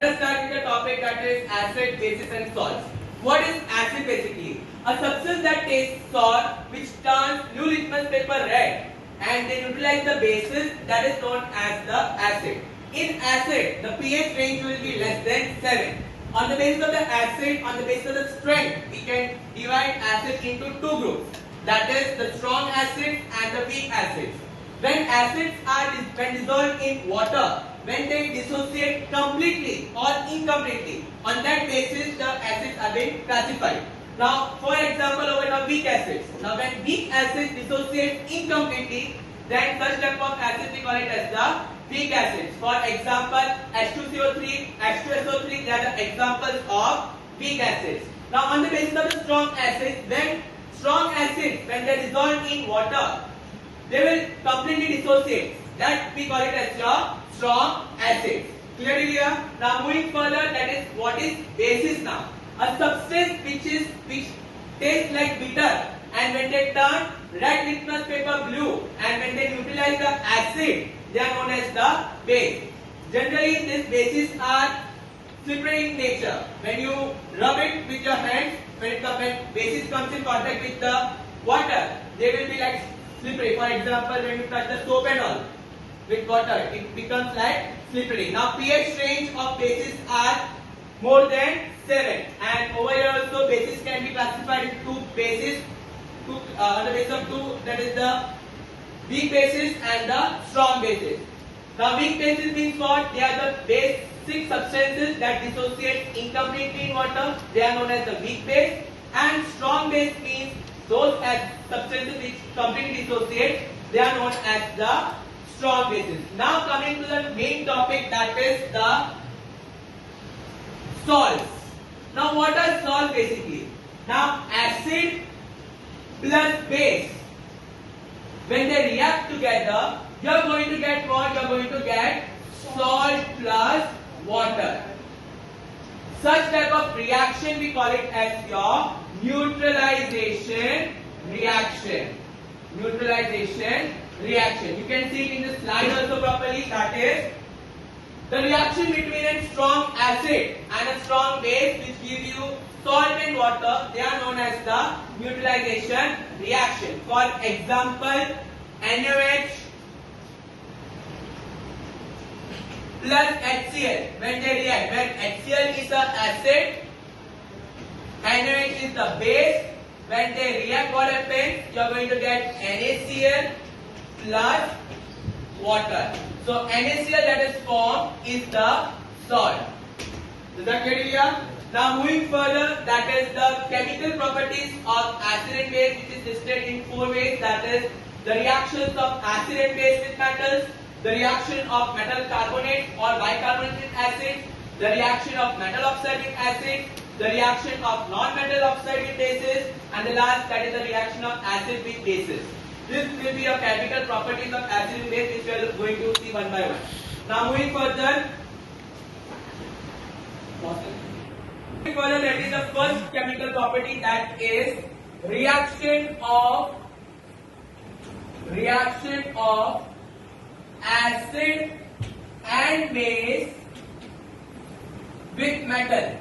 Let's start with the topic that is acid, bases and salts. What is acid basically? A substance that tastes sour which turns new litmus paper red and they neutralize the bases that is known as the acid. In acid, the pH range will be less than 7. On the basis of the acid, on the basis of the strength, we can divide acid into two groups. That is the strong acids and the weak acids. When acids are dissolved in water, when they dissociate completely or incompletely, on that basis the acids are being classified. Now, for example, over the weak acids. Now, when weak acids dissociate incompletely, then such type of acids we call it as the weak acids. For example, H2CO3, H2SO3, they are the examples of weak acids. Now, on the basis of the strong acids, when they dissolve in water, they will completely dissociate. That we call it as your strong acids. Clearly here? Now moving further, that is what is basis now. A substance which tastes like bitter, and when they turn red litmus paper blue, and when they neutralize the acid, they are known as the base. Generally, these bases are slippery in nature. When you rub it with your hands, when basis comes in contact with the water, they will be like slippery. For example, when you touch the soap and all with water, it becomes like slippery. Now pH range of bases are more than 7, and over here also bases can be classified into two bases, on the basis of two, that is the weak bases and the strong bases. Now weak bases means what? They are the basic substances that dissociate incompletely in water. They are known as the weak base, and strong base means those substances which completely dissociate. They are known as the strong bases. Now coming to the main topic, that is the salts. Now what are salts basically? Now acid plus base, when they react together, you are going to get what? You are going to get salt plus water. Such type of reaction we call it as your neutralization reaction. Neutralization reaction. You can see it in the slide also properly. That is the reaction between a strong acid and a strong base which give you salt and water. They are known as the neutralization reaction. For example, NaOH plus HCl. When they react, when HCl is the acid, NaOH is the base. When they react, what happens? You are going to get NaCl plus water. So NaCl that is formed is the salt. Is that clear here? Now moving further, that is the chemical properties of acid and base, which is listed in 4 ways. That is the reactions of acid and base with metals, the reaction of metal carbonate or bicarbonate with acid, the reaction of metal oxide with acid, the reaction of non-metal oxide with bases, and the last, that is the reaction of acid with bases. This will be a chemical properties of acid and base, which we are going to see one by one. Now moving further, that is the first chemical property, that is reaction of acid and base with metal.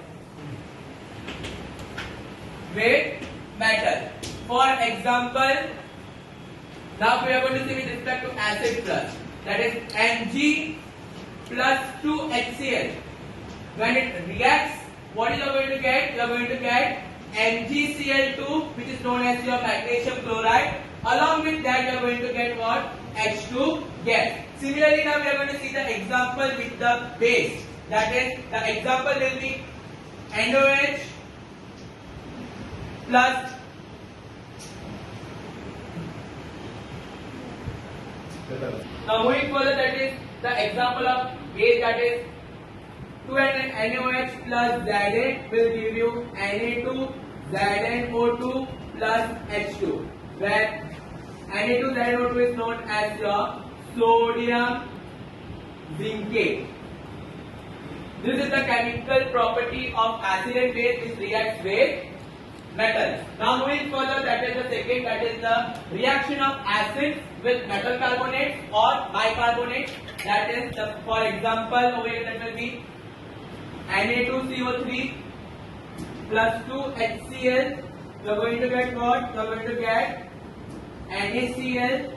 For example, now we are going to see with respect to acid plus, that is Mg plus 2HCl. When it reacts, what is you going to get? You are going to get MgCl2, which is known as your magnesium chloride. Along with that, you are going to get what? H2 gas. Similarly, now we are going to see the example with the base. That is, the example will be NaOH plus now moving further, that is the example of base, that is 2 NaOH plus Za will give you Na2 ZnO2 plus H2, where Na2 ZnO2 is known as your sodium zincate. This is the chemical property of acid and base which reacts with metals. Now moving further, that is the second, that is the reaction of acids with metal carbonates or bicarbonates. That is, for example, over here that will be Na2CO3 plus 2 HCl. You are going to get what? You are going to get NaCl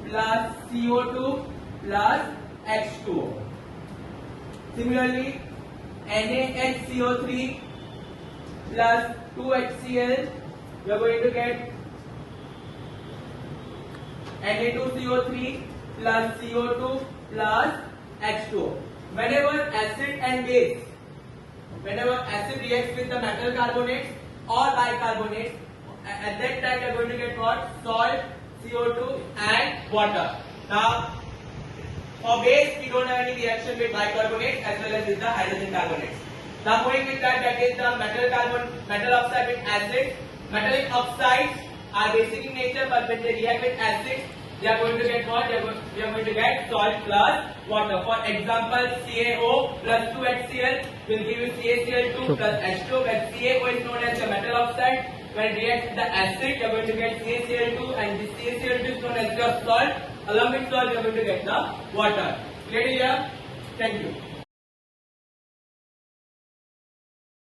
plus CO2 plus H2O. Similarly, NaHCO3 plus 2HCl, you are going to get Na2CO3 plus CO2 plus H2O. Whenever acid reacts with the metal carbonates or bicarbonates, at that time you are going to get what? Salt, CO2 and water. Now, for base, we don't have any reaction with bicarbonate as well as with the hydrogen carbonates. Now, going with that is the metal oxide with acid. Metallic oxides are basic in nature, but when they react with acid, they are going to get what? We are going to get salt plus water. For example, CaO plus 2HCl will give you CaCl2 plus H2, where CaO is known as the metal oxide. When it reacts with the acid, you are going to get CaCl2, and this CaCl2 is known as your salt. Along with salt, you are going to get the water. Clear here? Thank you.